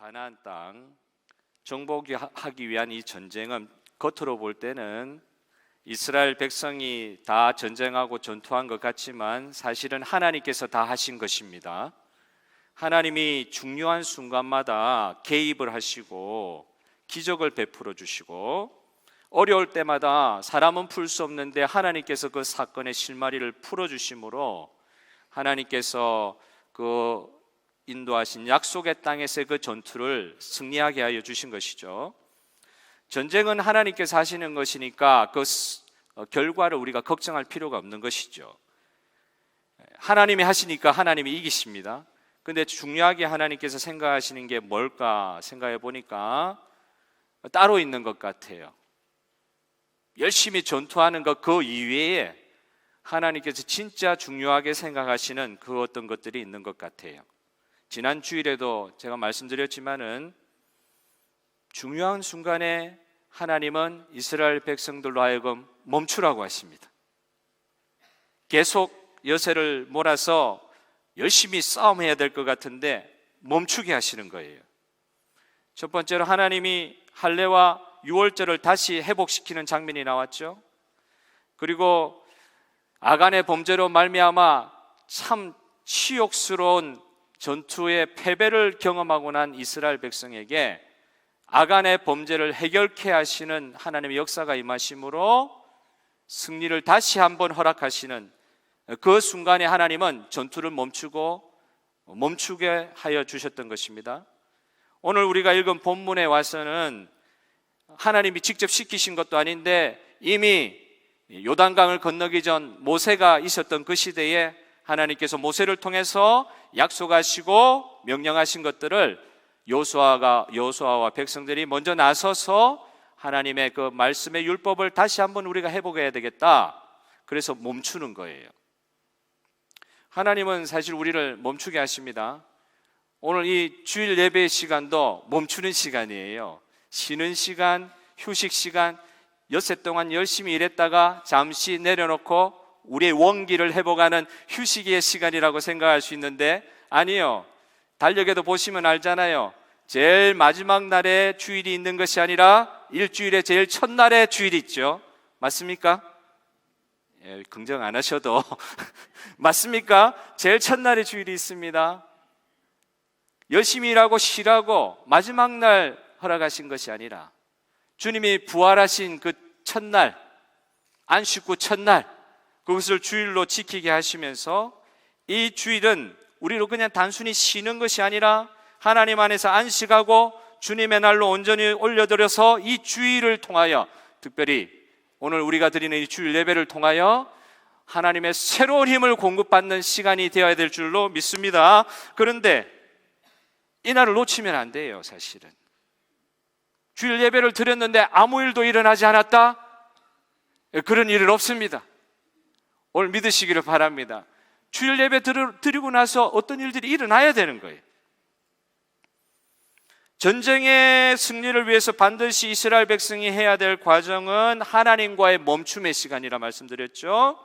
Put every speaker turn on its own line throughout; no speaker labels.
가나안 땅 정복하기 위한 이 전쟁은 겉으로 볼 때는 이스라엘 백성이 다 전쟁하고 전투한 것 같지만 사실은 하나님께서 다 하신 것입니다. 하나님이 중요한 순간마다 개입을 하시고 기적을 베풀어 주시고 어려울 때마다 사람은 풀 수 없는데 하나님께서 그 사건의 실마리를 풀어 주심으로 하나님께서 그 인도하신 약속의 땅에서의 그 전투를 승리하게 하여 주신 것이죠. 전쟁은 하나님께서 하시는 것이니까 그 결과를 우리가 걱정할 필요가 없는 것이죠. 하나님이 하시니까 하나님이 이기십니다. 근데 중요하게 하나님께서 생각하시는 게 뭘까 생각해 보니까 따로 있는 것 같아요. 열심히 전투하는 것 그 이외에 하나님께서 진짜 중요하게 생각하시는 그 어떤 것들이 있는 것 같아요. 지난 주일에도 제가 말씀드렸지만은 중요한 순간에 하나님은 이스라엘 백성들로 하여금 멈추라고 하십니다. 계속 여세를 몰아서 열심히 싸움해야 될 것 같은데 멈추게 하시는 거예요. 첫 번째로 하나님이 할례와 유월절을 다시 회복시키는 장면이 나왔죠. 그리고 아간의 범죄로 말미암아 참 치욕스러운 전투의 패배를 경험하고 난 이스라엘 백성에게 아간의 범죄를 해결케 하시는 하나님의 역사가 임하심으로 승리를 다시 한번 허락하시는 그 순간에 하나님은 전투를 멈추게 하여 주셨던 것입니다. 오늘 우리가 읽은 본문에 와서는 하나님이 직접 시키신 것도 아닌데 이미 요단강을 건너기 전 모세가 있었던 그 시대에 하나님께서 모세를 통해서 약속하시고 명령하신 것들을 여호수아와 백성들이 먼저 나서서 하나님의 그 말씀의 율법을 다시 한번 우리가 회복해야 되겠다. 그래서 멈추는 거예요. 하나님은 사실 우리를 멈추게 하십니다. 오늘 이 주일 예배의 시간도 멈추는 시간이에요. 쉬는 시간, 휴식 시간, 엿새 동안 열심히 일했다가 잠시 내려놓고 우리의 원기를 회복하는 휴식의 시간이라고 생각할 수 있는데 아니요. 달력에도 보시면 알잖아요. 제일 마지막 날에 주일이 있는 것이 아니라 일주일의 제일 첫날에 주일이 있죠. 맞습니까? 예, 긍정 안 하셔도 맞습니까? 제일 첫날에 주일이 있습니다. 열심히 일하고 쉬라고 마지막 날 허락하신 것이 아니라 주님이 부활하신 그 첫날, 안식구 첫날 그것을 주일로 지키게 하시면서 이 주일은 우리로 그냥 단순히 쉬는 것이 아니라 하나님 안에서 안식하고 주님의 날로 온전히 올려드려서 이 주일을 통하여 특별히 오늘 우리가 드리는 이 주일 예배를 통하여 하나님의 새로운 힘을 공급받는 시간이 되어야 될 줄로 믿습니다. 그런데 이 날을 놓치면 안 돼요. 사실은 주일 예배를 드렸는데 아무 일도 일어나지 않았다? 그런 일은 없습니다. 오늘 믿으시기를 바랍니다. 주일 예배 드리고 나서 어떤 일들이 일어나야 되는 거예요. 전쟁의 승리를 위해서 반드시 이스라엘 백성이 해야 될 과정은 하나님과의 멈춤의 시간이라 말씀드렸죠.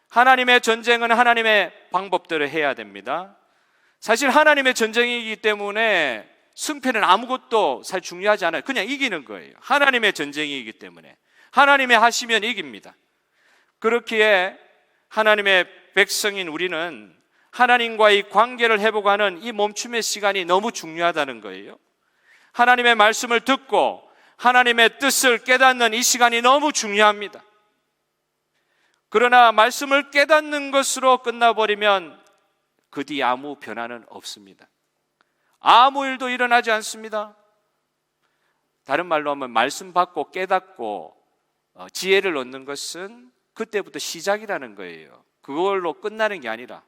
하나님의 전쟁은 하나님의 방법대로 해야 됩니다. 사실 하나님의 전쟁이기 때문에 승패는 아무것도 사실 중요하지 않아요. 그냥 이기는 거예요. 하나님의 전쟁이기 때문에 하나님이 하시면 이깁니다. 그렇기에 하나님의 백성인 우리는 하나님과의 관계를 회복하는 이 멈춤의 시간이 너무 중요하다는 거예요. 하나님의 말씀을 듣고 하나님의 뜻을 깨닫는 이 시간이 너무 중요합니다. 그러나 말씀을 깨닫는 것으로 끝나버리면 그 뒤 아무 변화는 없습니다. 아무 일도 일어나지 않습니다. 다른 말로 하면 말씀 받고 깨닫고 지혜를 얻는 것은 그때부터 시작이라는 거예요. 그걸로 끝나는 게 아니라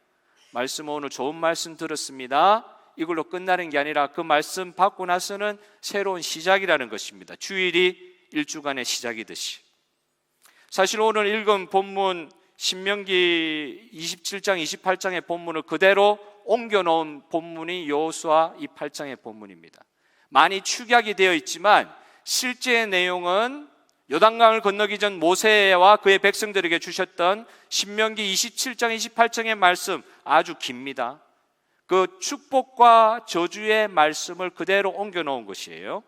말씀 오늘 좋은 말씀 들었습니다. 이걸로 끝나는 게 아니라 그 말씀 받고 나서는 새로운 시작이라는 것입니다. 주일이 일주간의 시작이듯이. 사실 오늘 읽은 본문 신명기 27장 28장의 본문을 그대로 옮겨놓은 본문이 여호수아 이 8장의 본문입니다. 많이 축약이 되어 있지만 실제 내용은 요단강을 건너기 전 모세와 그의 백성들에게 주셨던 신명기 27장 28장의 말씀 아주 깁니다. 그 축복과 저주의 말씀을 그대로 옮겨 놓은 것이에요.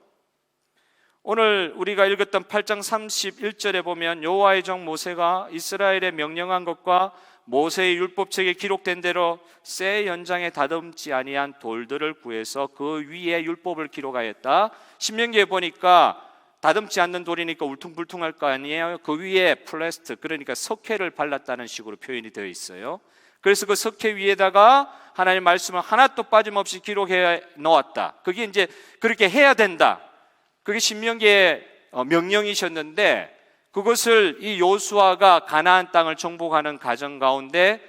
오늘 우리가 읽었던 8장 31절에 보면 여호와의 종 모세가 이스라엘에 명령한 것과 모세의 율법책에 기록된 대로 새 연장에 다듬지 아니한 돌들을 구해서 그 위에 율법을 기록하였다. 신명기에 보니까 다듬지 않는 돌이니까 울퉁불퉁할 거 아니에요. 그 위에 플라스틱, 그러니까 석회를 발랐다는 식으로 표현이 되어 있어요. 그래서 그 석회 위에다가 하나님의 말씀을 하나도 빠짐없이 기록해 놓았다. 그게 이제 그렇게 해야 된다. 그게 신명기의 명령이셨는데, 그것을 이 요수아가 가나안 땅을 정복하는 과정 가운데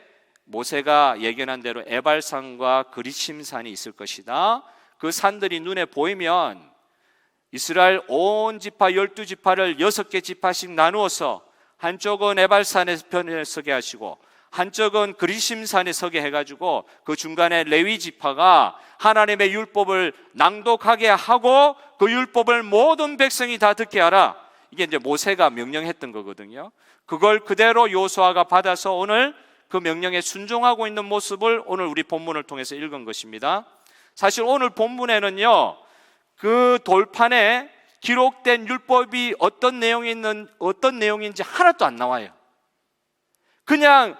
모세가 예견한 대로 에발산과 그리심산이 있을 것이다. 그 산들이 눈에 보이면 이스라엘 온 지파 12지파를 6개 지파씩 나누어서 한쪽은 에발산에 편에 서게 하시고 한쪽은 그리심산에 서게 해가지고 그 중간에 레위 지파가 하나님의 율법을 낭독하게 하고 그 율법을 모든 백성이 다 듣게 하라. 이게 이제 모세가 명령했던 거거든요. 그걸 그대로 요수아가 받아서 오늘 그 명령에 순종하고 있는 모습을 오늘 우리 본문을 통해서 읽은 것입니다. 사실 오늘 본문에는요, 그 돌판에 기록된 율법이 어떤 내용인지 하나도 안 나와요. 그냥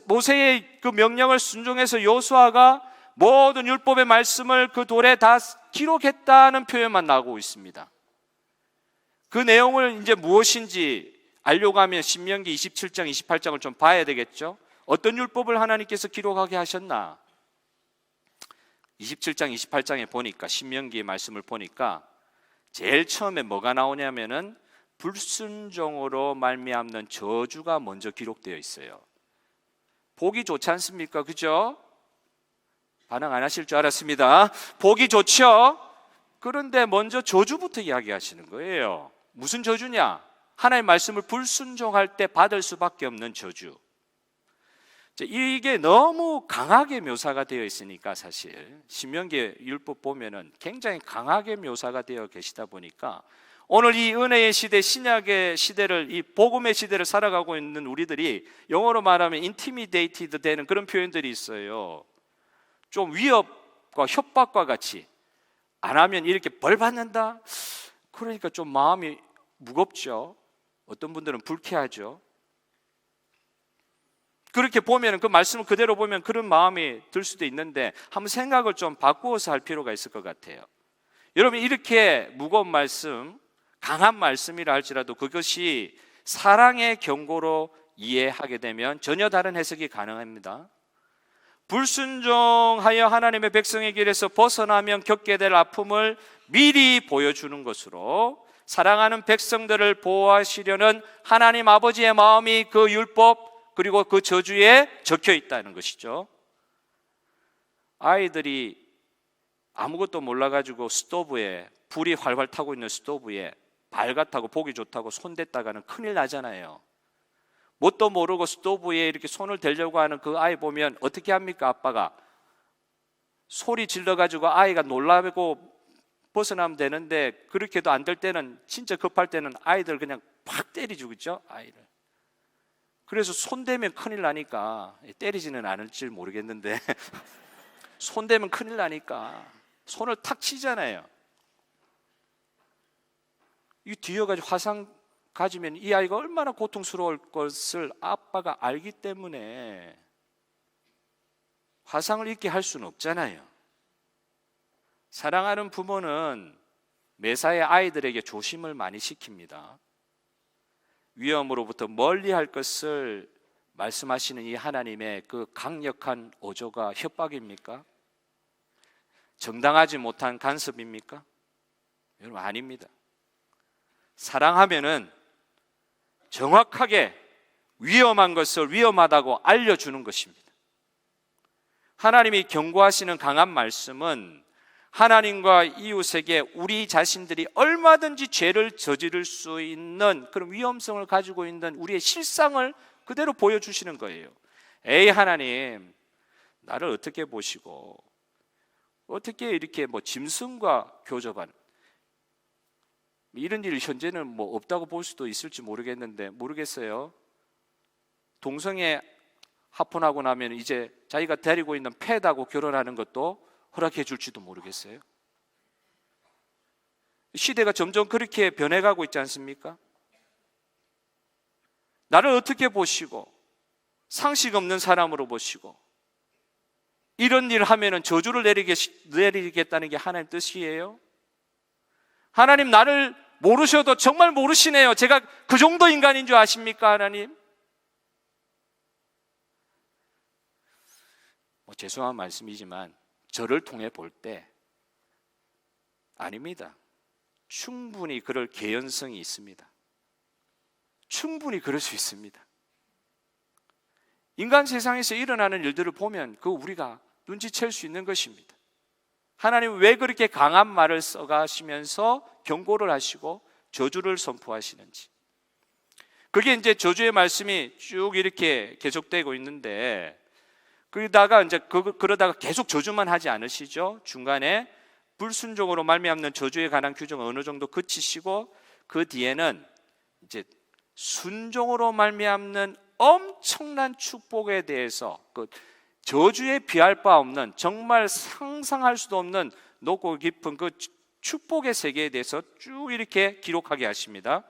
모세의 그 명령을 순종해서 요수아가 모든 율법의 말씀을 그 돌에 다 기록했다는 표현만 나오고 있습니다. 그 내용을 이제 무엇인지 알려고 하면 신명기 27장, 28장을 좀 봐야 되겠죠. 어떤 율법을 하나님께서 기록하게 하셨나? 27장, 28장에 보니까, 신명기의 말씀을 보니까 제일 처음에 뭐가 나오냐면은 불순종으로 말미암는 저주가 먼저 기록되어 있어요. 보기 좋지 않습니까? 그죠? 반응 안 하실 줄 알았습니다. 보기 좋죠? 그런데 먼저 저주부터 이야기하시는 거예요. 무슨 저주냐? 하나님의 말씀을 불순종할 때 받을 수밖에 없는 저주. 이게 너무 강하게 묘사가 되어 있으니까, 사실 신명기 율법 보면은 굉장히 강하게 묘사가 되어 계시다 보니까 오늘 이 은혜의 시대, 신약의 시대를, 이 복음의 시대를 살아가고 있는 우리들이 영어로 말하면 intimidated 되는 그런 표현들이 있어요. 좀 위협과 협박과 같이, 안 하면 이렇게 벌 받는다? 그러니까 좀 마음이 무겁죠. 어떤 분들은 불쾌하죠. 그렇게 보면, 그 말씀을 그대로 보면 그런 마음이 들 수도 있는데 한번 생각을 좀 바꾸어서 할 필요가 있을 것 같아요. 여러분, 이렇게 무거운 말씀, 강한 말씀이라 할지라도 그것이 사랑의 경고로 이해하게 되면 전혀 다른 해석이 가능합니다. 불순종하여 하나님의 백성의 길에서 벗어나면 겪게 될 아픔을 미리 보여주는 것으로 사랑하는 백성들을 보호하시려는 하나님 아버지의 마음이 그 율법 그리고 그 저주에 적혀 있다는 것이죠. 아이들이 아무것도 몰라가지고 스토브에, 불이 활활 타고 있는 스토브에 밝았다고 보기 좋다고 손댔다가는 큰일 나잖아요. 뭣도 모르고 스토브에 이렇게 손을 대려고 하는 그 아이 보면 어떻게 합니까? 아빠가 소리 질러가지고 아이가 놀라고 벗어나면 되는데, 그렇게도 안 될 때는, 진짜 급할 때는 아이들 그냥 팍 때리죠, 그렇죠? 아이를. 그래서 손대면 큰일 나니까, 때리지는 않을지 모르겠는데 손대면 큰일 나니까 손을 탁 치잖아요. 이 뒤어가지고 화상 가지면 이 아이가 얼마나 고통스러울 것을 아빠가 알기 때문에 화상을 입게 할 수는 없잖아요. 사랑하는 부모는 매사에 아이들에게 조심을 많이 시킵니다. 위험으로부터 멀리할 것을 말씀하시는 이 하나님의 그 강력한 어조가 협박입니까? 정당하지 못한 간섭입니까? 여러분, 아닙니다. 사랑하면은 정확하게 위험한 것을 위험하다고 알려주는 것입니다. 하나님이 경고하시는 강한 말씀은 하나님과 이웃에게 우리 자신들이 얼마든지 죄를 저지를 수 있는 그런 위험성을 가지고 있는 우리의 실상을 그대로 보여주시는 거예요. 에이, 하나님, 나를 어떻게 보시고 어떻게 이렇게 짐승과 교접하는, 이런 일 현재는 없다고 볼 수도 있을지 모르겠어요. 동성애 합혼하고 나면 이제 자기가 데리고 있는 펫하고 결혼하는 것도 허락해 줄지도 모르겠어요. 시대가 점점 그렇게 변해가고 있지 않습니까? 나를 어떻게 보시고 상식 없는 사람으로 보시고 이런 일을 하면은 저주를 내리겠다는 게 하나님 뜻이에요? 하나님 나를 모르셔도 정말 모르시네요. 제가 그 정도 인간인 줄 아십니까, 하나님? 죄송한 말씀이지만 저를 통해 볼 때 아닙니다. 충분히 그럴 개연성이 있습니다. 충분히 그럴 수 있습니다. 인간 세상에서 일어나는 일들을 보면 그거 우리가 눈치챌 수 있는 것입니다. 하나님 왜 그렇게 강한 말을 써가시면서 경고를 하시고 저주를 선포하시는지. 그게 이제 저주의 말씀이 쭉 이렇게 계속되고 있는데 그러다가 계속 저주만 하지 않으시죠? 중간에 불순종으로 말미암는 저주에 관한 규정은 어느 정도 그치시고 그 뒤에는 이제 순종으로 말미암는 엄청난 축복에 대해서 그 저주에 비할 바 없는 정말 상상할 수도 없는 높고 깊은 그 축복의 세계에 대해서 쭉 이렇게 기록하게 하십니다.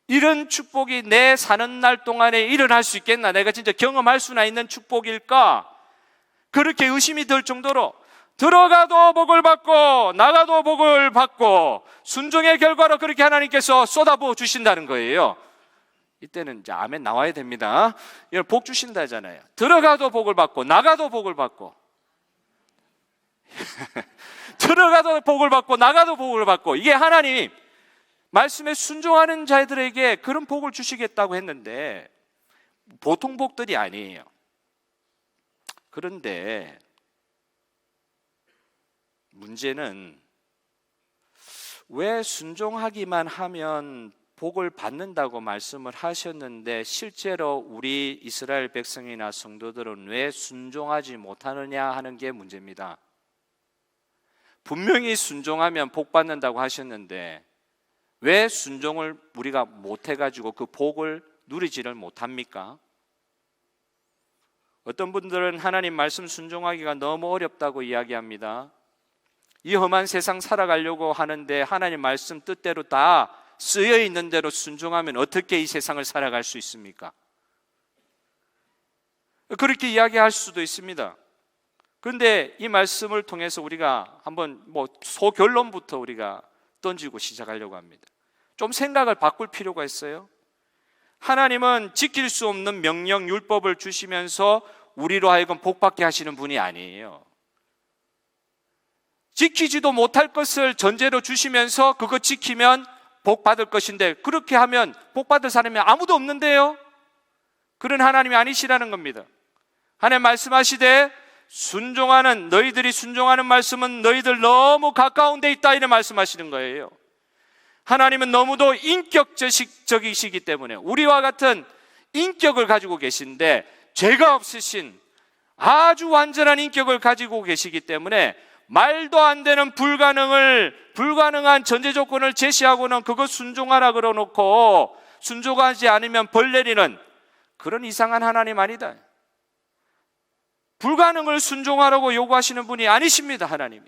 이런 축복이 내 사는 날 동안에 일어날 수 있겠나? 내가 진짜 경험할 수나 있는 축복일까? 그렇게 의심이 들 정도로 들어가도 복을 받고 나가도 복을 받고 순종의 결과로 그렇게 하나님께서 쏟아부어 주신다는 거예요. 이때는 이제 아멘 나와야 됩니다. 이걸 복 주신다잖아요. 들어가도 복을 받고 나가도 복을 받고 들어가도 복을 받고 나가도 복을 받고 이게 하나님 말씀에 순종하는 자들에게 그런 복을 주시겠다고 했는데 보통 복들이 아니에요. 그런데 문제는 왜 순종하기만 하면 복을 받는다고 말씀을 하셨는데 실제로 우리 이스라엘 백성이나 성도들은 왜 순종하지 못하느냐 하는 게 문제입니다. 분명히 순종하면 복 받는다고 하셨는데 왜 순종을 우리가 못해가지고 그 복을 누리지를 못합니까? 어떤 분들은 하나님 말씀 순종하기가 너무 어렵다고 이야기합니다. 이 험한 세상 살아가려고 하는데 하나님 말씀 뜻대로 다 쓰여 있는 대로 순종하면 어떻게 이 세상을 살아갈 수 있습니까? 그렇게 이야기할 수도 있습니다. 그런데 이 말씀을 통해서 우리가 한번 소결론부터 우리가 던지고 시작하려고 합니다. 좀 생각을 바꿀 필요가 있어요. 하나님은 지킬 수 없는 명령, 율법을 주시면서 우리로 하여금 복받게 하시는 분이 아니에요. 지키지도 못할 것을 전제로 주시면서 그거 지키면 복 받을 것인데 그렇게 하면 복 받을 사람이 아무도 없는데요. 그런 하나님이 아니시라는 겁니다. 하나님 말씀하시되 너희들이 순종하는 말씀은 너희들 너무 가까운 데 있다 이런 말씀하시는 거예요. 하나님은 너무도 인격적이시기 때문에 우리와 같은 인격을 가지고 계신데 죄가 없으신 아주 완전한 인격을 가지고 계시기 때문에 말도 안 되는 불가능한 전제 조건을 제시하고는 그거 순종하라 그러놓고 순종하지 않으면 벌 내리는 그런 이상한 하나님 아니다. 불가능을 순종하라고 요구하시는 분이 아니십니다. 하나님이.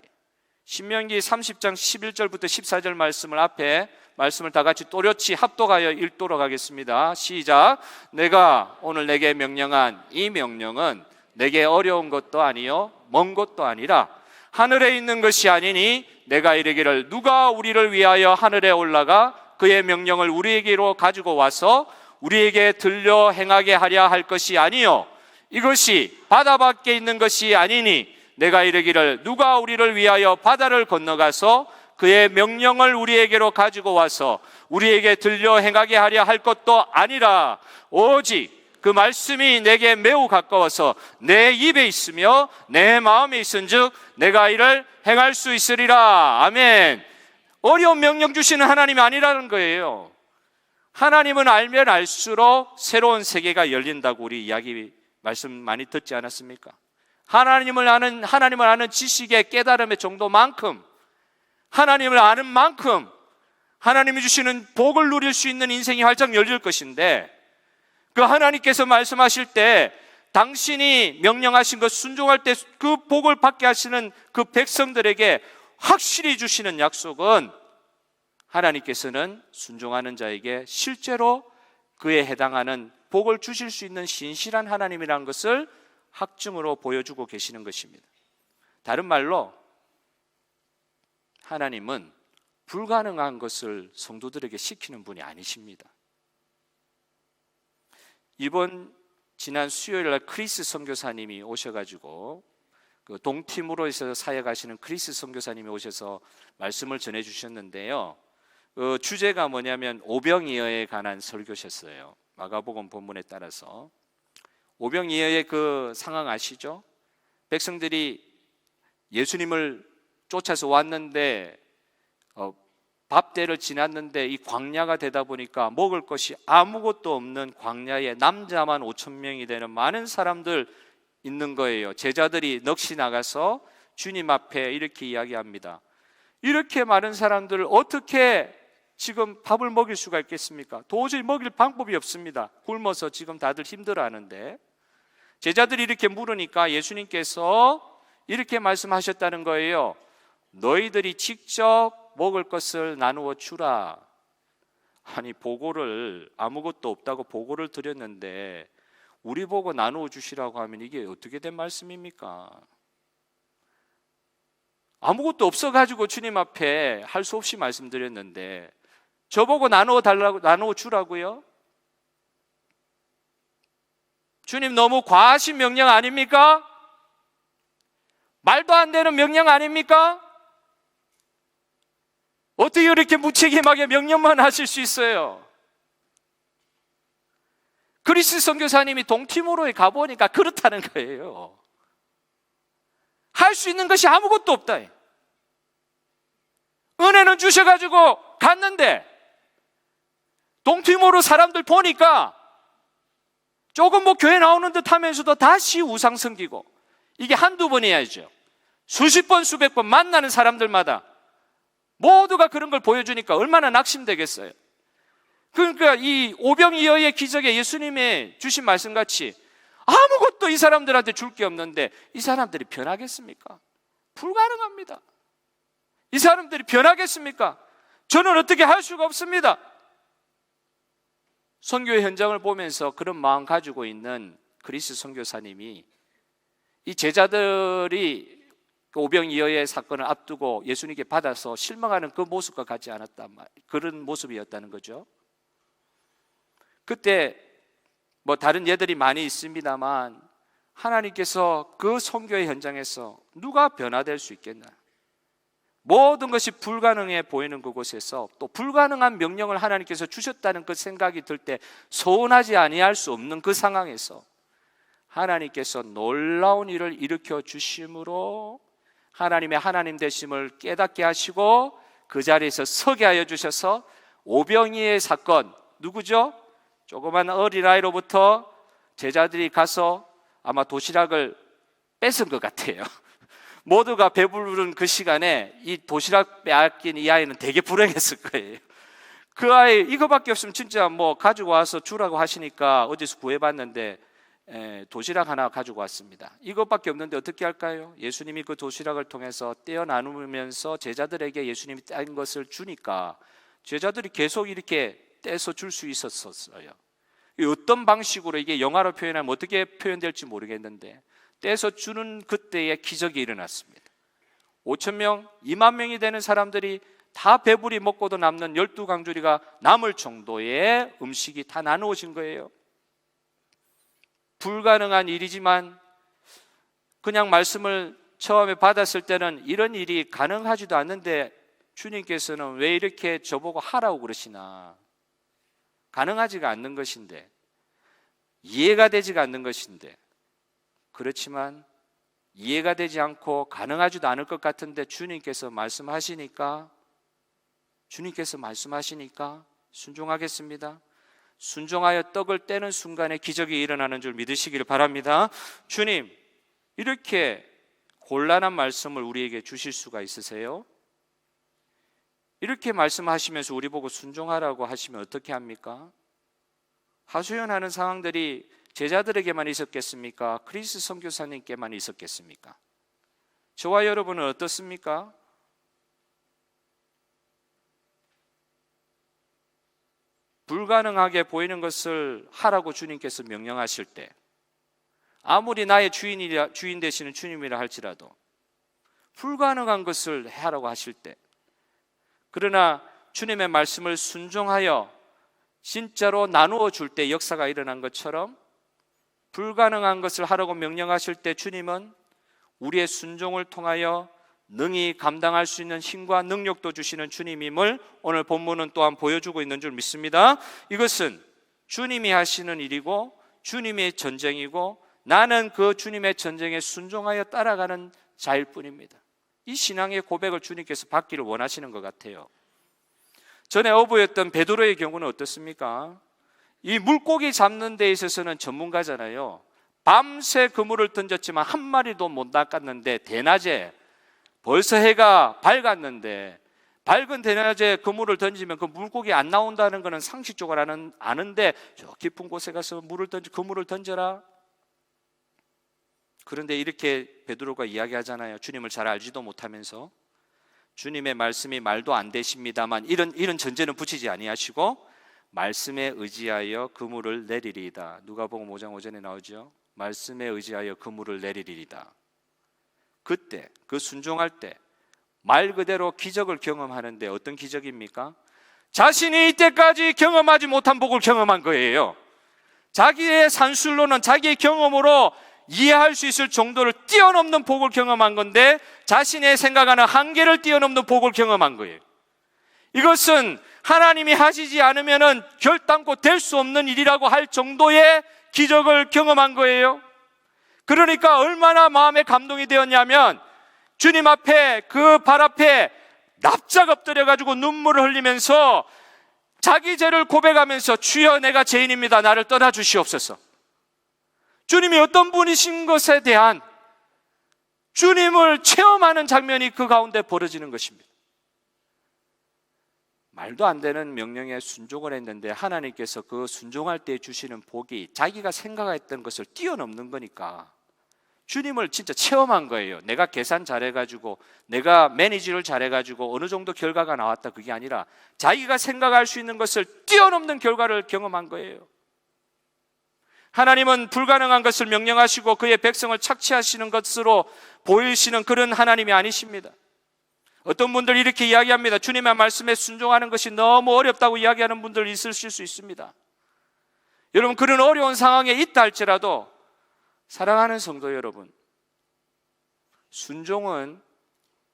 신명기 30장 11절부터 14절 말씀을 앞에 말씀을 다 같이 또렷이 합독하여 읽도록 하겠습니다. 시작. 내가 오늘 내게 명령한 이 명령은 내게 어려운 것도 아니요 먼 것도 아니라 하늘에 있는 것이 아니니 내가 이르기를 누가 우리를 위하여 하늘에 올라가 그의 명령을 우리에게로 가지고 와서 우리에게 들려 행하게 하려 할 것이 아니요 이것이 바다 밖에 있는 것이 아니니 내가 이르기를 누가 우리를 위하여 바다를 건너가서 그의 명령을 우리에게로 가지고 와서 우리에게 들려 행하게 하려 할 것도 아니라 오직 그 말씀이 내게 매우 가까워서 내 입에 있으며 내 마음에 있은즉 내가 이를 행할 수 있으리라. 아멘. 어려운 명령 주시는 하나님이 아니라는 거예요. 하나님은 알면 알수록 새로운 세계가 열린다고 우리 말씀 많이 듣지 않았습니까? 하나님을 아는 지식의 깨달음의 정도만큼 하나님을 아는 만큼 하나님이 주시는 복을 누릴 수 있는 인생이 활짝 열릴 것인데 그 하나님께서 말씀하실 때 당신이 명령하신 것 순종할 때 그 복을 받게 하시는 그 백성들에게 확실히 주시는 약속은 하나님께서는 순종하는 자에게 실제로 그에 해당하는 복을 주실 수 있는 신실한 하나님이라는 것을 확증으로 보여주고 계시는 것입니다. 다른 말로 하나님은 불가능한 것을 성도들에게 시키는 분이 아니십니다. 지난 수요일 날 크리스 선교사님이 오셔가지고 그 동티모로에서 사역하시는 크리스 선교사님이 오셔서 말씀을 전해주셨는데요. 그 주제가 뭐냐면 오병이어에 관한 설교셨어요. 마가복음 본문에 따라서 오병이어의 그 상황 아시죠? 백성들이 예수님을 쫓아서 왔는데 밥때를 지났는데 이 광야가 되다 보니까 먹을 것이 아무것도 없는 광야에 남자만 5,000명이 되는 많은 사람들 있는 거예요. 제자들이 넋이 나가서 주님 앞에 이렇게 이야기합니다. 이렇게 많은 사람들을 어떻게 지금 밥을 먹일 수가 있겠습니까? 도저히 먹일 방법이 없습니다. 굶어서 지금 다들 힘들어하는데 제자들이 이렇게 물으니까 예수님께서 이렇게 말씀하셨다는 거예요. 너희들이 직접 먹을 것을 나누어 주라. 아니 보고를 아무것도 없다고 보고를 드렸는데 우리 보고 나누어 주시라고 하면 이게 어떻게 된 말씀입니까? 아무것도 없어가지고 주님 앞에 할 수 없이 말씀드렸는데 저보고 나누어 달라고 나누어 주라고요? 주님 너무 과하신 명령 아닙니까? 말도 안 되는 명령 아닙니까? 어떻게 이렇게 무책임하게 명령만 하실 수 있어요? 그리스 선교사님이 동티모로에 가보니까 그렇다는 거예요. 할 수 있는 것이 아무것도 없다. 은혜는 주셔가지고 갔는데 동티모로 사람들 보니까 조금 뭐 교회 나오는 듯 하면서도 다시 우상 섬기고 이게 한두 번이야죠. 수십 번 수백 번 만나는 사람들마다 모두가 그런 걸 보여주니까 얼마나 낙심되겠어요. 그러니까 이 오병이어의 기적에 예수님의 주신 말씀같이 아무것도 이 사람들한테 줄 게 없는데 이 사람들이 변하겠습니까? 불가능합니다. 이 사람들이 변하겠습니까? 저는 어떻게 할 수가 없습니다. 선교의 현장을 보면서 그런 마음 가지고 있는 그리스 선교사님이 이 제자들이 오병이어의 사건을 앞두고 예수님께 받아서 실망하는 그 모습과 같지 않았단 말, 그런 모습이었다는 거죠. 그때 뭐 다른 예들이 많이 있습니다만 하나님께서 그 선교의 현장에서 누가 변화될 수 있겠나? 모든 것이 불가능해 보이는 그곳에서 또 불가능한 명령을 하나님께서 주셨다는 그 생각이 들 때 서운하지 아니할 수 없는 그 상황에서 하나님께서 놀라운 일을 일으켜 주심으로 하나님의 하나님 되심을 깨닫게 하시고 그 자리에서 서게 하여 주셔서 오병이의 사건, 누구죠? 조그만 어린아이로부터 제자들이 가서 아마 도시락을 뺏은 것 같아요. 모두가 배부른 그 시간에 이 도시락 빼앗긴 이 아이는 되게 불행했을 거예요. 그 아이 이거밖에 없으면 진짜 뭐 가지고 와서 주라고 하시니까 어디서 구해봤는데 도시락 하나 가지고 왔습니다. 이것밖에 없는데 어떻게 할까요? 예수님이 그 도시락을 통해서 떼어 나누면서 제자들에게 예수님이 딴 것을 주니까 제자들이 계속 이렇게 떼서 줄 수 있었어요. 어떤 방식으로 이게 영화로 표현하면 어떻게 표현될지 모르겠는데 떼서 주는 그때의 기적이 일어났습니다. 5,000명, 2만 명이 되는 사람들이 다 배불리 먹고도 남는 12강주리가 남을 정도의 음식이 다 나누어진 거예요. 불가능한 일이지만 그냥 말씀을 처음에 받았을 때는 이런 일이 가능하지도 않는데 주님께서는 왜 이렇게 저보고 하라고 그러시나? 가능하지가 않는 것인데, 이해가 되지가 않는 것인데, 그렇지만 이해가 되지 않고 가능하지도 않을 것 같은데 주님께서 말씀하시니까 순종하겠습니다. 순종하여 떡을 떼는 순간에 기적이 일어나는 줄 믿으시기를 바랍니다. 주님, 이렇게 곤란한 말씀을 우리에게 주실 수가 있으세요? 이렇게 말씀하시면서 우리 보고 순종하라고 하시면 어떻게 합니까? 하소연하는 상황들이 제자들에게만 있었겠습니까? 크리스 선교사님께만 있었겠습니까? 저와 여러분은 어떻습니까? 불가능하게 보이는 것을 하라고 주님께서 명령하실 때, 아무리 나의 주인 되시는 주님이라 할지라도 불가능한 것을 하라고 하실 때, 그러나 주님의 말씀을 순종하여 진짜로 나누어 줄 때 역사가 일어난 것처럼, 불가능한 것을 하라고 명령하실 때 주님은 우리의 순종을 통하여 능히 감당할 수 있는 힘과 능력도 주시는 주님임을 오늘 본문은 또한 보여주고 있는 줄 믿습니다. 이것은 주님이 하시는 일이고 주님의 전쟁이고 나는 그 주님의 전쟁에 순종하여 따라가는 자일 뿐입니다. 이 신앙의 고백을 주님께서 받기를 원하시는 것 같아요. 전에 어부였던 베드로의 경우는 어떻습니까? 이 물고기 잡는 데 있어서는 전문가잖아요. 밤새 그물을 던졌지만 한 마리도 못 낚았는데, 대낮에 벌써 해가 밝았는데 밝은 대낮에 그물을 던지면 그 물고기 안 나온다는 것은 상식적으로 아는데 저 깊은 곳에 가서 그물을 던져라. 그런데 이렇게 베드로가 이야기하잖아요. 주님을 잘 알지도 못하면서. 주님의 말씀이 말도 안 되십니다만 이런 전제는 붙이지 아니하시고 말씀에 의지하여 그물을 내리리이다. 누가복음 5장 5절에 나오죠. 말씀에 의지하여 그물을 내리리이다. 그때 그 순종할 때 말 그대로 기적을 경험하는데, 어떤 기적입니까? 자신이 이때까지 경험하지 못한 복을 경험한 거예요. 자기의 산술로는, 자기의 경험으로 이해할 수 있을 정도를 뛰어넘는 복을 경험한 건데, 자신의 생각하는 한계를 뛰어넘는 복을 경험한 거예요. 이것은 하나님이 하시지 않으면 결단코 될 수 없는 일이라고 할 정도의 기적을 경험한 거예요. 그러니까 얼마나 마음에 감동이 되었냐면, 주님 앞에, 그 발 앞에 납작 엎드려가지고 눈물을 흘리면서 자기 죄를 고백하면서, 주여 내가 죄인입니다, 나를 떠나주시옵소서. 주님이 어떤 분이신 것에 대한 주님을 체험하는 장면이 그 가운데 벌어지는 것입니다. 말도 안 되는 명령에 순종을 했는데 하나님께서 그 순종할 때 주시는 복이 자기가 생각했던 것을 뛰어넘는 거니까 주님을 진짜 체험한 거예요. 내가 계산 잘해가지고, 내가 매니지를 잘해가지고 어느 정도 결과가 나왔다, 그게 아니라 자기가 생각할 수 있는 것을 뛰어넘는 결과를 경험한 거예요. 하나님은 불가능한 것을 명령하시고 그의 백성을 착취하시는 것으로 보이시는 그런 하나님이 아니십니다. 어떤 분들 이렇게 이야기합니다. 주님의 말씀에 순종하는 것이 너무 어렵다고 이야기하는 분들 있으실 수 있습니다. 여러분, 그런 어려운 상황에 있다 할지라도 사랑하는 성도 여러분, 순종은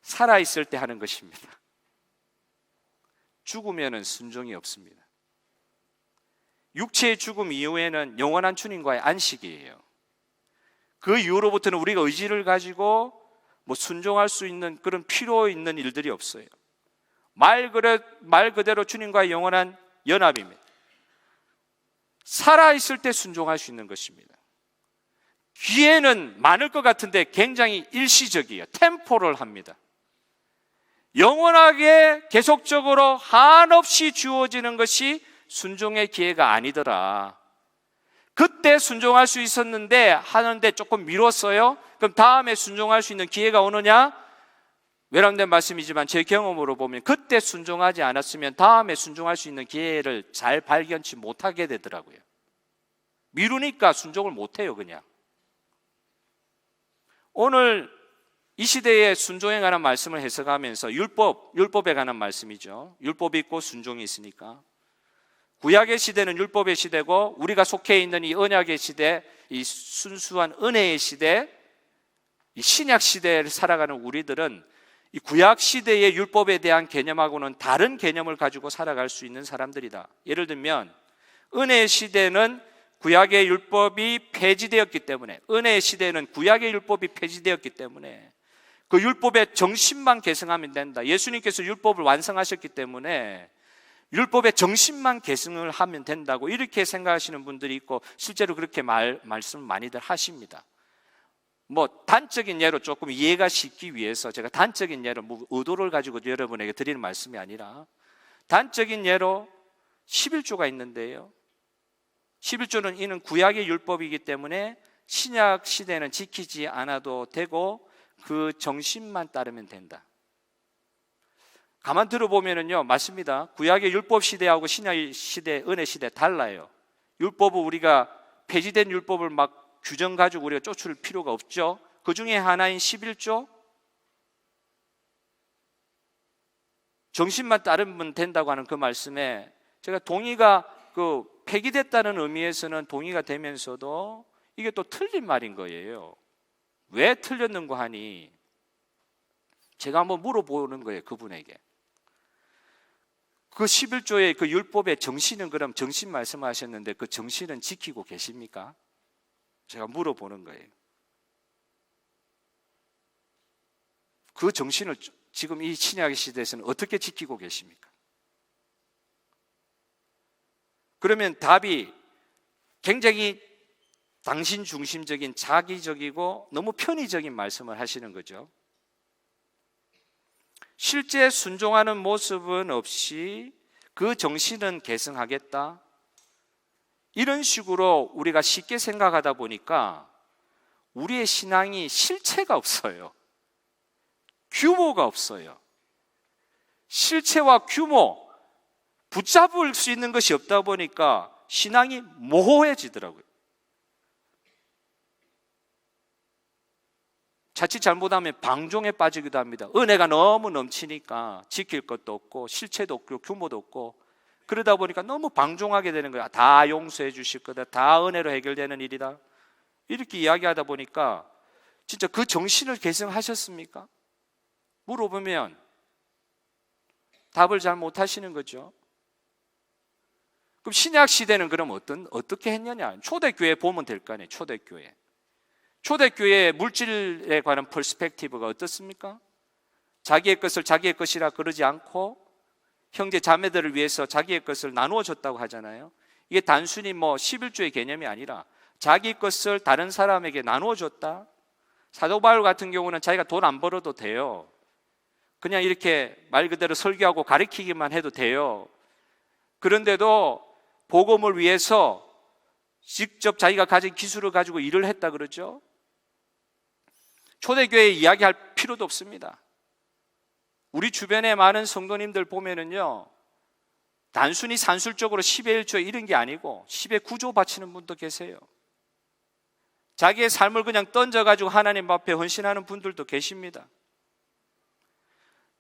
살아있을 때 하는 것입니다. 죽으면은 순종이 없습니다. 육체의 죽음 이후에는 영원한 주님과의 안식이에요. 그 이후로부터는 우리가 의지를 가지고 순종할 수 있는 그런 필요 있는 일들이 없어요. 말 그대로 주님과의 영원한 연합입니다. 살아있을 때 순종할 수 있는 것입니다. 기회는 많을 것 같은데 굉장히 일시적이에요. 템포를 합니다. 영원하게 계속적으로 한없이 주어지는 것이 순종의 기회가 아니더라. 그때 순종할 수 있었는데 하는데 조금 미뤘어요. 그럼 다음에 순종할 수 있는 기회가 오느냐? 외람된 말씀이지만 제 경험으로 보면 그때 순종하지 않았으면 다음에 순종할 수 있는 기회를 잘 발견치 못하게 되더라고요. 미루니까 순종을 못해요, 그냥. 오늘 이 시대의 순종에 관한 말씀을 해석하면서 율법에 관한 말씀이죠. 율법이 있고 순종이 있으니까. 구약의 시대는 율법의 시대고 우리가 속해 있는 이 언약의 시대, 이 순수한 은혜의 시대, 이 신약 시대를 살아가는 우리들은 이 구약 시대의 율법에 대한 개념하고는 다른 개념을 가지고 살아갈 수 있는 사람들이다. 예를 들면 은혜의 시대는 구약의 율법이 폐지되었기 때문에, 은혜의 시대는 구약의 율법이 폐지되었기 때문에 그 율법의 정신만 계승하면 된다. 예수님께서 율법을 완성하셨기 때문에 율법의 정신만 계승을 하면 된다고 이렇게 생각하시는 분들이 있고, 실제로 그렇게 말씀 많이들 하십니다. 단적인 예로 조금 이해가 쉽기 위해서 제가 단적인 예로, 의도를 가지고 여러분에게 드리는 말씀이 아니라 단적인 예로 11조가 있는데요, 11조는 이는 구약의 율법이기 때문에 신약 시대는 지키지 않아도 되고 그 정신만 따르면 된다. 가만 들어보면요, 맞습니다. 구약의 율법 시대하고 신약 시대, 은혜 시대 달라요. 율법은 우리가 폐지된 율법을 막 규정 가지고 우리가 쫓을 필요가 없죠. 그 중에 하나인 11조, 정신만 따르면 된다고 하는 그 말씀에 제가 동의가 폐기됐다는 의미에서는 동의가 되면서도 이게 또 틀린 말인 거예요. 왜 틀렸는가 하니 제가 한번 물어보는 거예요, 그분에게. 그 11조의 그 율법의 정신은, 그럼 정신 말씀하셨는데 그 정신은 지키고 계십니까? 제가 물어보는 거예요. 그 정신을 지금 이 신약 시대에서는 어떻게 지키고 계십니까? 그러면 답이 굉장히 당신 중심적인, 자기적이고 너무 편의적인 말씀을 하시는 거죠. 실제 순종하는 모습은 없이 그 정신은 계승하겠다, 이런 식으로 우리가 쉽게 생각하다 보니까 우리의 신앙이 실체가 없어요. 규모가 없어요. 실체와 규모, 붙잡을 수 있는 것이 없다 보니까 신앙이 모호해지더라고요. 자칫 잘못하면 방종에 빠지기도 합니다. 은혜가 너무 넘치니까 지킬 것도 없고 실체도 없고 규모도 없고, 그러다 보니까 너무 방종하게 되는 거야. 다 용서해 주실 거다, 다 은혜로 해결되는 일이다, 이렇게 이야기하다 보니까 진짜 그 정신을 계승하셨습니까? 물어보면 답을 잘 못하시는 거죠. 그럼 신약 시대는 그럼 어떻게 했느냐? 초대교회 보면 될 거 아니에요. 초대교회의 물질에 관한 퍼스펙티브가 어떻습니까? 자기의 것을 자기의 것이라 그러지 않고 형제 자매들을 위해서 자기의 것을 나누어 줬다고 하잖아요. 이게 단순히 11조의 개념이 아니라 자기 것을 다른 사람에게 나누어 줬다. 사도 바울 같은 경우는 자기가 돈 안 벌어도 돼요. 그냥 이렇게 말 그대로 설교하고 가르치기만 해도 돼요. 그런데도 복음을 위해서 직접 자기가 가진 기술을 가지고 일을 했다 그러죠. 초대교회 이야기할 필요도 없습니다. 우리 주변에 많은 성도님들 보면은요, 단순히 산술적으로 10의 1조 이런 게 아니고 10의 9조 바치는 분도 계세요. 자기의 삶을 그냥 던져가지고 하나님 앞에 헌신하는 분들도 계십니다.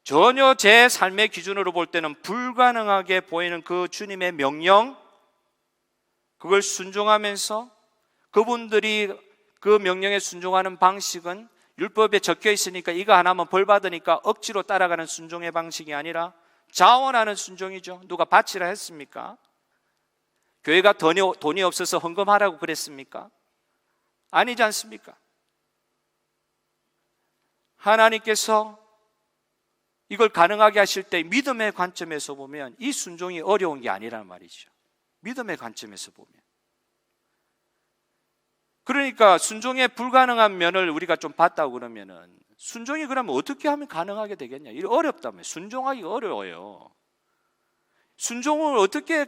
전혀 제 삶의 기준으로 볼 때는 불가능하게 보이는 그 주님의 명령, 그걸 순종하면서 그분들이 그 명령에 순종하는 방식은 율법에 적혀 있으니까 이거 하나만 벌 받으니까 억지로 따라가는 순종의 방식이 아니라 자원하는 순종이죠. 누가 바치라 했습니까? 교회가 돈이 없어서 헌금하라고 그랬습니까? 아니지 않습니까? 하나님께서 이걸 가능하게 하실 때 믿음의 관점에서 보면 이 순종이 어려운 게 아니란 말이죠. 믿음의 관점에서 보면. 그러니까 순종에 불가능한 면을 우리가 좀 봤다고 그러면은 순종이 그러면 어떻게 하면 가능하게 되겠냐? 이게 어렵다며. 순종하기가 어려워요. 순종을 어떻게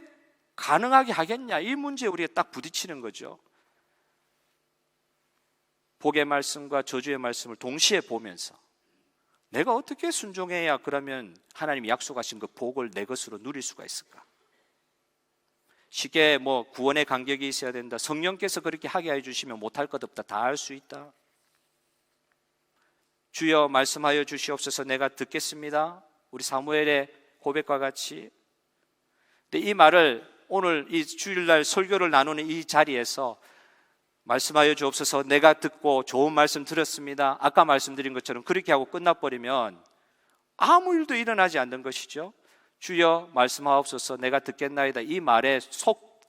가능하게 하겠냐? 이 문제에 우리가 딱 부딪히는 거죠. 복의 말씀과 저주의 말씀을 동시에 보면서 내가 어떻게 순종해야 그러면 하나님이 약속하신 그 복을 내 것으로 누릴 수가 있을까? 쉽게 구원의 간격이 있어야 된다, 성령께서 그렇게 하게 해주시면 못할 것 없다, 다 할 수 있다. 주여 말씀하여 주시옵소서, 내가 듣겠습니다. 우리 사무엘의 고백과 같이. 근데 이 말을 오늘 이 주일날 설교를 나누는 이 자리에서 말씀하여 주옵소서, 내가 듣고 좋은 말씀 들었습니다, 아까 말씀드린 것처럼 그렇게 하고 끝나버리면 아무 일도 일어나지 않는 것이죠. 주여 말씀하옵소서, 내가 듣겠나이다. 이 말의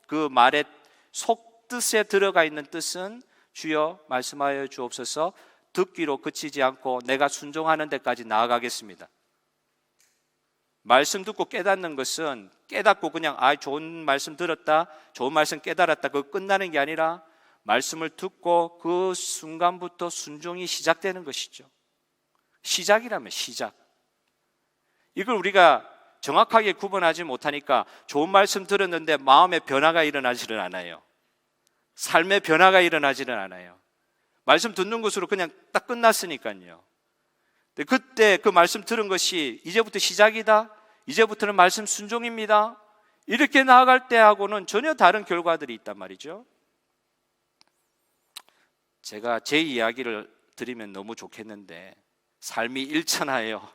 그 말의 속뜻에 들어가 있는 뜻은 주여 말씀하여 주옵소서, 듣기로 그치지 않고 내가 순종하는 데까지 나아가겠습니다. 말씀 듣고 깨닫는 것은 깨닫고 그냥 좋은 말씀 들었다, 좋은 말씀 깨달았다, 그거 끝나는 게 아니라 말씀을 듣고 그 순간부터 순종이 시작되는 것이죠. 시작이라면 시작. 이걸 우리가 정확하게 구분하지 못하니까 좋은 말씀 들었는데 마음의 변화가 일어나지를 않아요. 삶의 변화가 일어나지는 않아요. 말씀 듣는 것으로 그냥 딱 끝났으니까요. 근데 그때 그 말씀 들은 것이 이제부터 시작이다, 이제부터는 말씀 순종입니다, 이렇게 나아갈 때하고는 전혀 다른 결과들이 있단 말이죠. 제가 제 이야기를 드리면 너무 좋겠는데 삶이 일천하여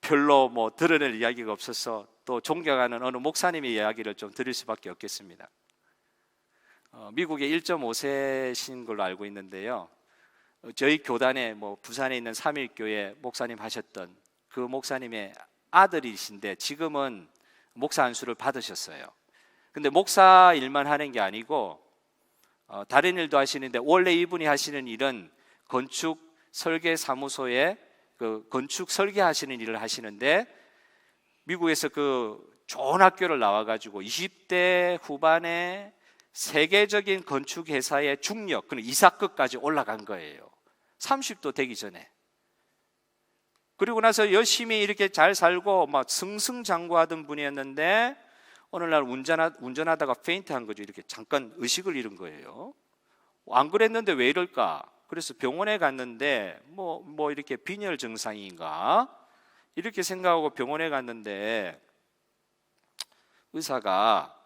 별로 드러낼 이야기가 없어서 또 존경하는 어느 목사님의 이야기를 좀 드릴 수밖에 없겠습니다. 미국에 1.5세신 걸로 알고 있는데요, 저희 교단에 부산에 있는 삼일교회 목사님 하셨던 그 목사님의 아들이신데 지금은 목사 안수를 받으셨어요. 근데 목사 일만 하는 게 아니고 다른 일도 하시는데, 원래 이분이 하시는 일은 건축 설계 사무소에 그 건축 설계하시는 일을 하시는데, 미국에서 그 좋은 학교를 나와가지고 20대 후반에 세계적인 건축 회사의 중력, 그런 이사급까지 올라간 거예요. 30도 되기 전에. 그리고 나서 열심히 이렇게 잘 살고 막 승승장구하던 분이었는데 어느 날 운전하다가 페인트한 거죠. 이렇게 잠깐 의식을 잃은 거예요. 안 그랬는데 왜 이럴까? 그래서 병원에 갔는데 이렇게 빈혈 증상인가? 이렇게 생각하고 병원에 갔는데 의사가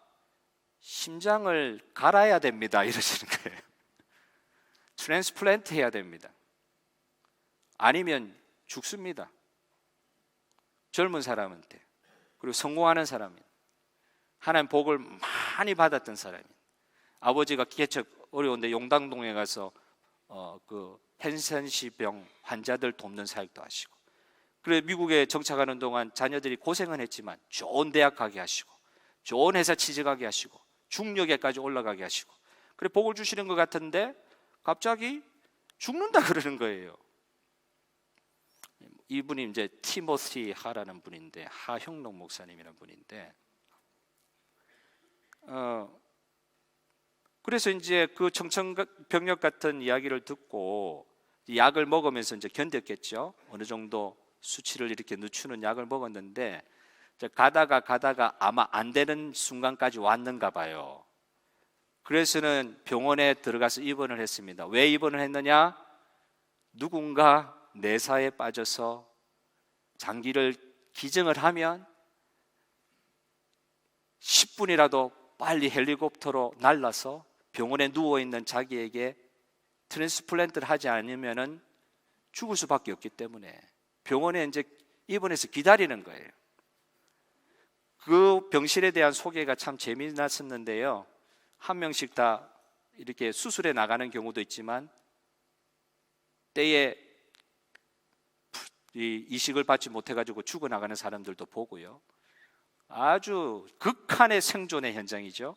심장을 갈아야 됩니다 이러시는 거예요. 트랜스플란트 해야 됩니다. 아니면 죽습니다. 젊은 사람한테. 그리고 성공하는 사람이, 하나님 복을 많이 받았던 사람이, 아버지가 개척 어려운데 용당동에 가서 그 헨센시병 환자들 돕는 사역도 하시고, 그래 미국에 정착하는 동안 자녀들이 고생은 했지만 좋은 대학 가게 하시고 좋은 회사 취직하게 하시고 중력에까지 올라가게 하시고, 그래 복을 주시는 것 같은데 갑자기 죽는다 그러는 거예요. 이분이 이제 티모시 하라는 분인데, 하형록 목사님이라는 분인데, 그래서 이제 그 청천벽력 같은 이야기를 듣고 약을 먹으면서 이제 견뎠겠죠. 어느 정도 수치를 이렇게 늦추는 약을 먹었는데, 가다가 아마 안 되는 순간까지 왔는가 봐요. 그래서는 병원에 들어가서 입원을 했습니다. 왜 입원을 했느냐? 누군가 내사에 빠져서 장기를 기증을 하면 10분이라도 빨리 헬리콥터로 날라서 병원에 누워있는 자기에게 트랜스플란트를 하지 않으면 죽을 수밖에 없기 때문에 병원에 이제 입원해서 기다리는 거예요. 그 병실에 대한 소개가 참 재미났었는데요, 한 명씩 다 이렇게 수술해 나가는 경우도 있지만 때에 이식을 받지 못해가지고 죽어나가는 사람들도 보고요. 아주 극한의 생존의 현장이죠.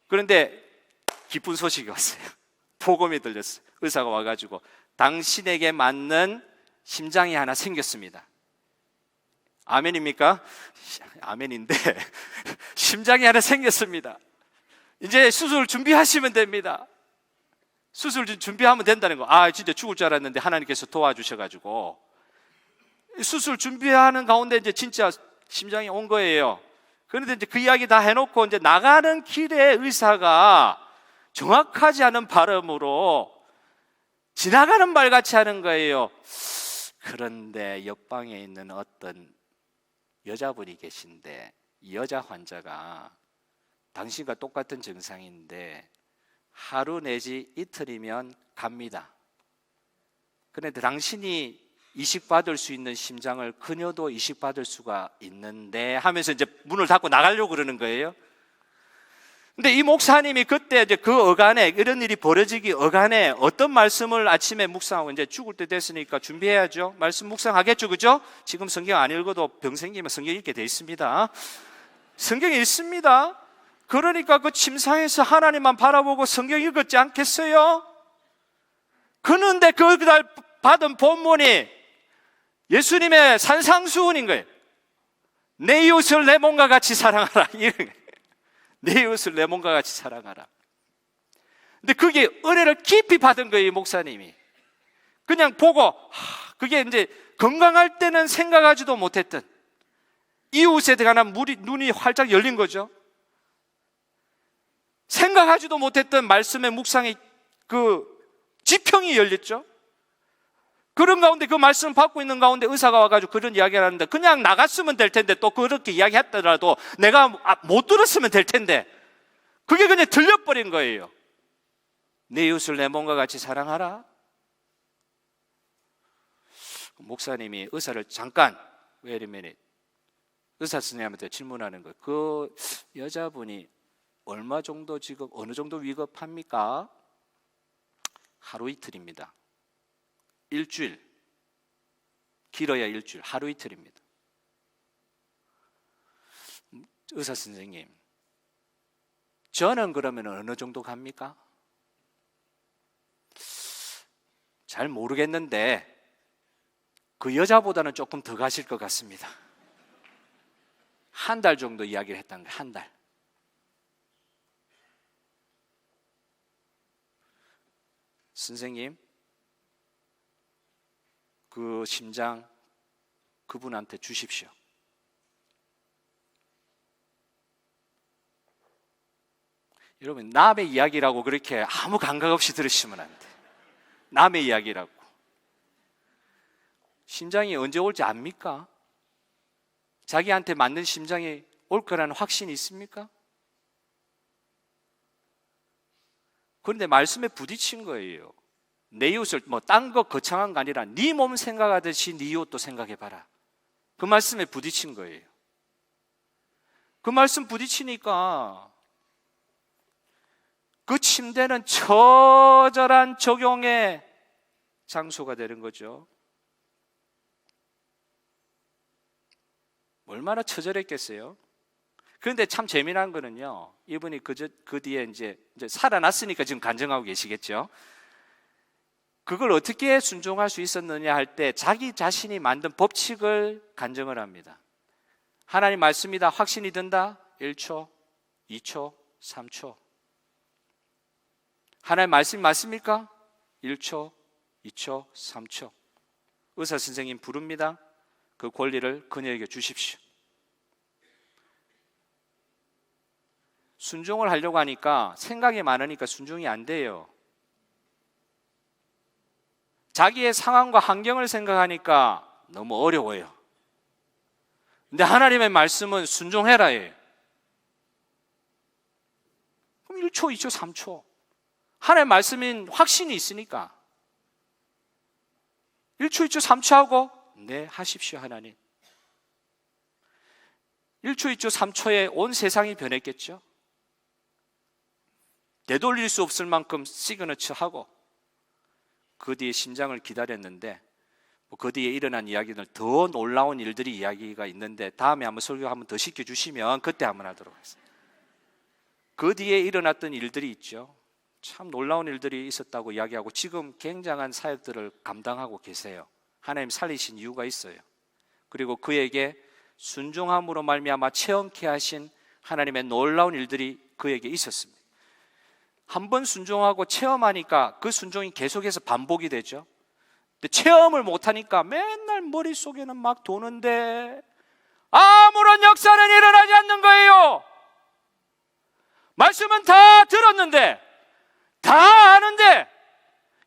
그런데 기쁜 소식이 왔어요. 복음이 들렸어요. 의사가 와가지고 당신에게 맞는 심장이 하나 생겼습니다. 아멘입니까? 아멘인데 심장이 하나 생겼습니다. 이제 수술 준비하시면 됩니다. 수술 준비하면 된다는 거. 진짜 죽을 줄 알았는데 하나님께서 도와주셔가지고 수술 준비하는 가운데 이제 진짜 심장이 온 거예요. 그런데 이제 그 이야기 다 해놓고 이제 나가는 길에 의사가 정확하지 않은 발음으로 지나가는 말 같이 하는 거예요. 그런데 옆방에 있는 어떤 여자분이 계신데, 이 여자 환자가 당신과 똑같은 증상인데 하루 내지 이틀이면 갑니다. 그런데 당신이 이식받을 수 있는 심장을 그녀도 이식받을 수가 있는데 하면서 이제 문을 닫고 나가려고 그러는 거예요. 근데 이 목사님이 그때 이제 그 어간에, 이런 일이 벌어지기 어간에 어떤 말씀을 아침에 묵상하고, 이제 죽을 때 됐으니까 준비해야죠. 말씀 묵상하겠죠, 그죠? 지금 성경 안 읽어도 병 생기면 성경 읽게 돼 있습니다. 성경에 있습니다. 그러니까 그 침상에서 하나님만 바라보고 성경 읽었지 않겠어요? 그런데 그날 받은 본문이 예수님의 산상수훈인 거예요. 내 이웃을 내 몸과 같이 사랑하라. 내 이웃을 내 몸과 같이 사랑하라. 근데 그게 은혜를 깊이 받은 거예요, 목사님이. 그냥 보고 그게 이제 건강할 때는 생각하지도 못했던 이웃에 대한 눈이 활짝 열린 거죠. 생각하지도 못했던 말씀의 묵상의 그 지평이 열렸죠. 그런 가운데 그 말씀을 받고 있는 가운데 의사가 와가지고 그런 이야기를 하는데 그냥 나갔으면 될 텐데 또 그렇게 이야기했더라도 내가 못 들었으면 될 텐데 그게 그냥 들려버린 거예요. 내 이웃을 내 몸과 같이 사랑하라. 목사님이 의사를 잠깐 의사 선생님한테 질문하는 거예요. 그 여자분이 얼마 정도 지금 어느 정도 위급합니까? 하루 이틀입니다. 일주일, 길어야 일주일, 하루 이틀입니다. 의사 선생님, 저는 그러면 어느 정도 갑니까? 잘 모르겠는데 그 여자보다는 조금 더 가실 것 같습니다. 한 달 정도 이야기를 했다는 거예요. 한 달. 선생님, 그 심장 그분한테 주십시오. 여러분, 남의 이야기라고 그렇게 아무 감각 없이 들으시면 안 돼. 남의 이야기라고. 심장이 언제 올지 압니까? 자기한테 맞는 심장이 올 거라는 확신이 있습니까? 그런데 말씀에 부딪힌 거예요. 내 이웃을 딴 거 거창한 거 아니라 네 몸 생각하듯이 네 이웃도 생각해봐라. 그 말씀에 부딪힌 거예요. 그 말씀 부딪히니까 그 침대는 처절한 적용의 장소가 되는 거죠. 얼마나 처절했겠어요? 그런데 참 재미난 거는요, 이분이 그 뒤에 이제 살아났으니까 지금 간증하고 계시겠죠? 그걸 어떻게 순종할 수 있었느냐 할 때 자기 자신이 만든 법칙을 간증을 합니다. 하나님 말씀이다. 확신이 든다. 1초, 2초, 3초. 하나님 말씀이 맞습니까? 1초, 2초, 3초. 의사 선생님 부릅니다. 그 권리를 그녀에게 주십시오. 순종을 하려고 하니까 생각이 많으니까 순종이 안 돼요. 자기의 상황과 환경을 생각하니까 너무 어려워요. 근데 하나님의 말씀은 순종해라예요. 그럼 1초, 2초, 3초. 하나님의 말씀인 확신이 있으니까 1초, 2초, 3초 하고 네, 하십시오 하나님. 1초, 2초, 3초에 온 세상이 변했겠죠. 되돌릴 수 없을 만큼 시그너처 하고 그 뒤에 심장을 기다렸는데 그 뒤에 일어난 이야기는 더 놀라운 일들이 이야기가 있는데 다음에 한번 설교 한번 더 시켜주시면 그때 한번 하도록 하겠습니다. 그 뒤에 일어났던 일들이 있죠. 참 놀라운 일들이 있었다고 이야기하고 지금 굉장한 사역들을 감당하고 계세요. 하나님 살리신 이유가 있어요. 그리고 그에게 순종함으로 말미암아 체험케 하신 하나님의 놀라운 일들이 그에게 있었습니다. 한 번 순종하고 체험하니까 그 순종이 계속해서 반복이 되죠. 근데 체험을 못하니까 맨날 머릿속에는 막 도는데 아무런 역사는 일어나지 않는 거예요. 말씀은 다 들었는데 다 아는데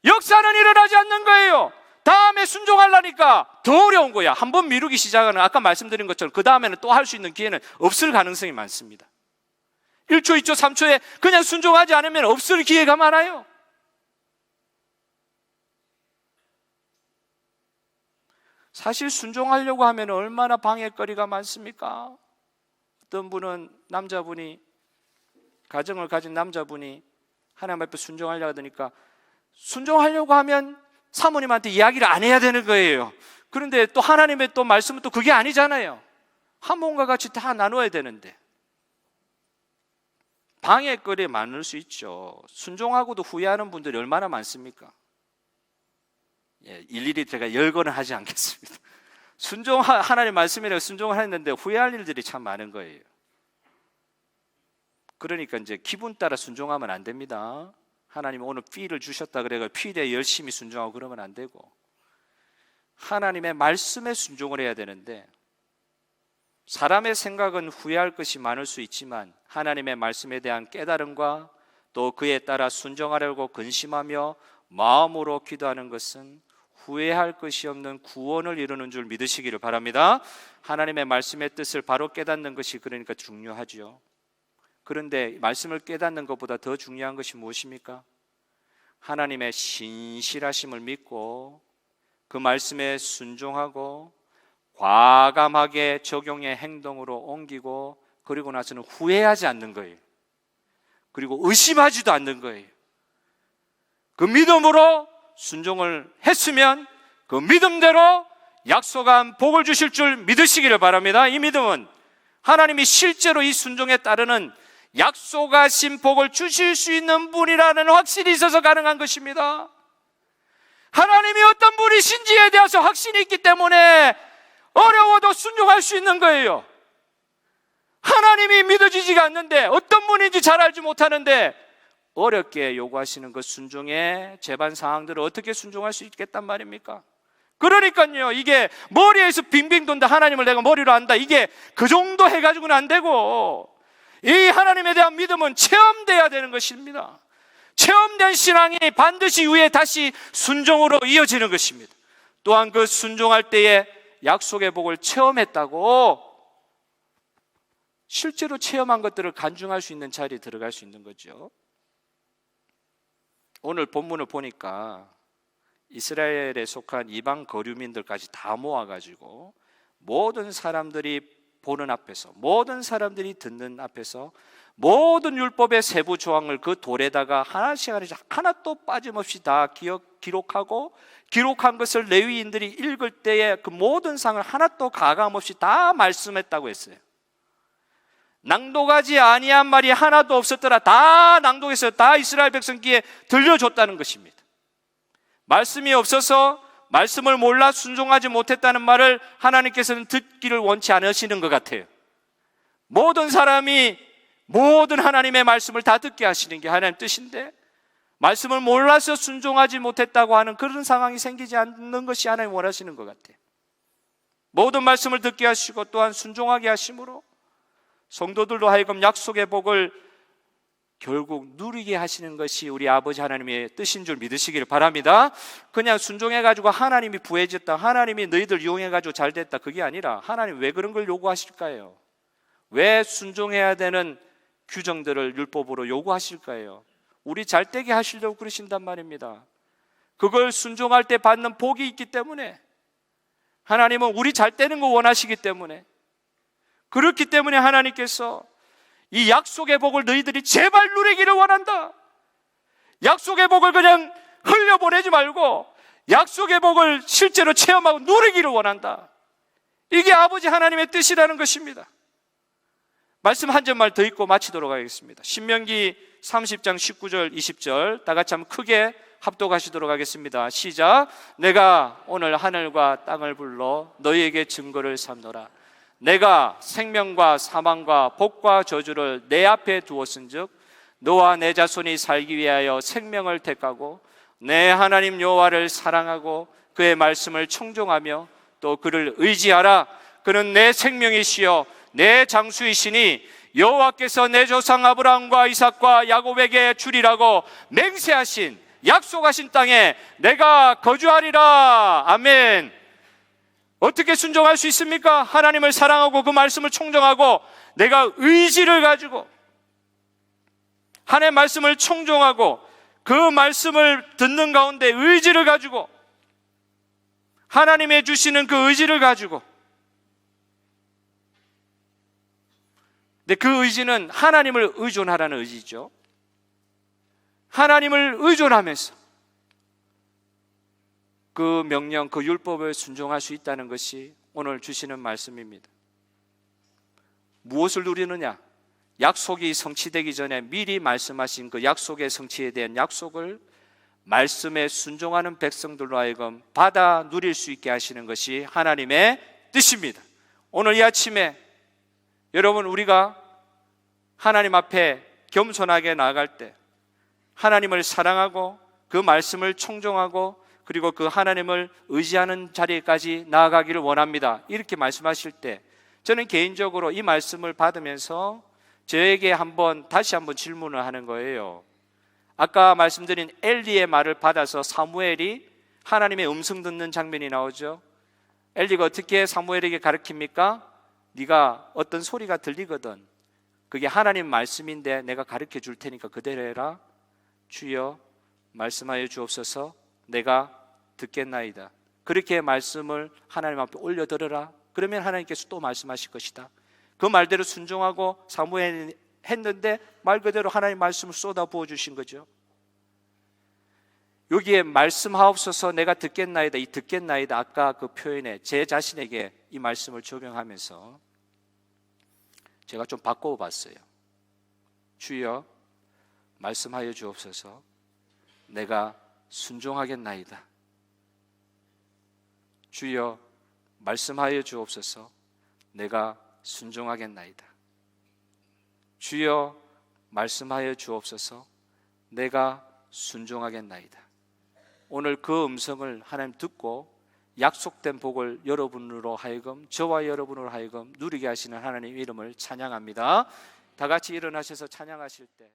역사는 일어나지 않는 거예요. 다음에 순종하려니까 더 어려운 거야. 한 번 미루기 시작하는, 아까 말씀드린 것처럼 그 다음에는 또 할 수 있는 기회는 없을 가능성이 많습니다. 1초, 2초, 3초에 그냥 순종하지 않으면 없을 기회가 많아요. 사실 순종하려고 하면 얼마나 방해거리가 많습니까? 어떤 분은 남자분이, 가정을 가진 남자분이 하나님 앞에 순종하려고 하니까 순종하려고 하면 사모님한테 이야기를 안 해야 되는 거예요. 그런데 또 하나님의 또 말씀은 또 그게 아니잖아요. 한 몸과 같이 다 나눠야 되는데 방해거리 많을 수 있죠. 순종하고도 후회하는 분들이 얼마나 많습니까? 일일이 제가 열거는 하지 않겠습니다. 하나님 말씀이라고 순종을 했는데 후회할 일들이 참 많은 거예요. 그러니까 이제 기분 따라 순종하면 안 됩니다. 하나님 오늘 피를 주셨다 그래서 피에 열심히 순종하고 그러면 안 되고 하나님의 말씀에 순종을 해야 되는데 사람의 생각은 후회할 것이 많을 수 있지만 하나님의 말씀에 대한 깨달음과 또 그에 따라 순종하려고 근심하며 마음으로 기도하는 것은 후회할 것이 없는 구원을 이루는 줄 믿으시기를 바랍니다. 하나님의 말씀의 뜻을 바로 깨닫는 것이 그러니까 중요하죠. 그런데 말씀을 깨닫는 것보다 더 중요한 것이 무엇입니까? 하나님의 신실하심을 믿고 그 말씀에 순종하고 과감하게 적용의 행동으로 옮기고 그리고 나서는 후회하지 않는 거예요. 그리고 의심하지도 않는 거예요. 그 믿음으로 순종을 했으면 그 믿음대로 약속한 복을 주실 줄 믿으시기를 바랍니다. 이 믿음은 하나님이 실제로 이 순종에 따르는 약속하신 복을 주실 수 있는 분이라는 확신이 있어서 가능한 것입니다. 하나님이 어떤 분이신지에 대해서 확신이 있기 때문에 어려워도 순종할 수 있는 거예요. 하나님이 믿어지지가 않는데, 어떤 분인지 잘 알지 못하는데 어렵게 요구하시는 그 순종의 제반 사항들을 어떻게 순종할 수 있겠단 말입니까? 그러니까요, 이게 머리에서 빙빙 돈다, 하나님을 내가 머리로 안다, 이게 그 정도 해가지고는 안 되고, 이 하나님에 대한 믿음은 체험돼야 되는 것입니다. 체험된 신앙이 반드시 후에 다시 순종으로 이어지는 것입니다. 또한 그 순종할 때에 약속의 복을 체험했다고 실제로 체험한 것들을 간증할 수 있는 자리에 들어갈 수 있는 거죠. 오늘 본문을 보니까 이스라엘에 속한 이방 거류민들까지 다 모아가지고 모든 사람들이 보는 앞에서, 모든 사람들이 듣는 앞에서 모든 율법의 세부 조항을 그 돌에다가 하나씩 하나도 빠짐없이 다 기록하고, 기록한 것을 레위인들이 읽을 때에 그 모든 상을 하나도 가감없이 다 말씀했다고 했어요. 낭독하지 아니한 말이 하나도 없었더라. 다 낭독해서 다 이스라엘 백성 귀에 들려줬다는 것입니다. 말씀이 없어서 말씀을 몰라 순종하지 못했다는 말을 하나님께서는 듣기를 원치 않으시는 것 같아요. 모든 사람이 모든 하나님의 말씀을 다 듣게 하시는 게 하나님 뜻인데, 말씀을 몰라서 순종하지 못했다고 하는 그런 상황이 생기지 않는 것이 하나님 원하시는 것 같아요. 모든 말씀을 듣게 하시고 또한 순종하게 하심으로 성도들로 하여금 약속의 복을 결국 누리게 하시는 것이 우리 아버지 하나님의 뜻인 줄 믿으시기를 바랍니다. 그냥 순종해가지고 하나님이 부해졌다, 하나님이 너희들 이용해가지고 잘 됐다, 그게 아니라 하나님 왜 그런 걸 요구하실까요? 왜 순종해야 되는 규정들을 율법으로 요구하실까요? 우리 잘 되게 하시려고 그러신단 말입니다. 그걸 순종할 때 받는 복이 있기 때문에, 하나님은 우리 잘 되는 거 원하시기 때문에, 그렇기 때문에 하나님께서 이 약속의 복을 너희들이 제발 누리기를 원한다. 약속의 복을 그냥 흘려보내지 말고 약속의 복을 실제로 체험하고 누리기를 원한다. 이게 아버지 하나님의 뜻이라는 것입니다. 말씀 한 절만 더 읽고 마치도록 하겠습니다. 신명기 30장 19절 20절 다 같이 한번 크게 합독하시도록 하겠습니다. 시작. 내가 오늘 하늘과 땅을 불러 너희에게 증거를 삼노라. 내가 생명과 사망과 복과 저주를 내 앞에 두었은즉 너와 내 자손이 살기 위하여 생명을 택하고 내 하나님 여호와를 사랑하고 그의 말씀을 청종하며 또 그를 의지하라. 그는 내 생명이시여 내 장수이시니 여호와께서 내 조상 아브라함과 이삭과 야곱에게 주리라고 맹세하신, 약속하신 땅에 내가 거주하리라. 아멘. 어떻게 순종할 수 있습니까? 하나님을 사랑하고 그 말씀을 청종하고 내가 의지를 가지고 하나님의 말씀을 청종하고 그 말씀을 듣는 가운데 의지를 가지고, 하나님의 주시는 그 의지를 가지고, 근데 그 의지는 하나님을 의존하라는 의지죠. 하나님을 의존하면서 그 명령, 그 율법을 순종할 수 있다는 것이 오늘 주시는 말씀입니다. 무엇을 누리느냐? 약속이 성취되기 전에 미리 말씀하신 그 약속의 성취에 대한 약속을 말씀에 순종하는 백성들로 하여금 받아 누릴 수 있게 하시는 것이 하나님의 뜻입니다. 오늘 이 아침에 여러분, 우리가 하나님 앞에 겸손하게 나아갈 때 하나님을 사랑하고 그 말씀을 청종하고 그리고 그 하나님을 의지하는 자리까지 나아가기를 원합니다. 이렇게 말씀하실 때 저는 개인적으로 이 말씀을 받으면서 저에게 다시 한번 질문을 하는 거예요. 아까 말씀드린 엘리의 말을 받아서 사무엘이 하나님의 음성 듣는 장면이 나오죠. 엘리가 어떻게 사무엘에게 가르칩니까? 네가 어떤 소리가 들리거든, 그게 하나님 말씀인데 내가 가르쳐 줄 테니까 그대로 해라. 주여 말씀하여 주옵소서, 내가 듣겠나이다. 그렇게 말씀을 하나님 앞에 올려드려라. 그러면 하나님께서 또 말씀하실 것이다. 그 말대로 순종하고 사무엘이 했는데 말 그대로 하나님 말씀을 쏟아 부어 주신 거죠. 여기에 말씀하옵소서 내가 듣겠나이다, 이 듣겠나이다, 아까 그 표현에 제 자신에게 이 말씀을 적용하면서 제가 좀 바꿔봤어요. 주여 말씀하여 주옵소서, 내가 순종하겠나이다. 주여 말씀하여 주옵소서, 내가 순종하겠나이다. 주여 말씀하여 주옵소서, 내가 순종하겠나이다. 오늘 그 음성을 하나님 듣고 약속된 복을 여러분으로 하여금, 저와 여러분으로 하여금 누리게 하시는 하나님 이름을 찬양합니다. 다 같이 일어나셔서 찬양하실 때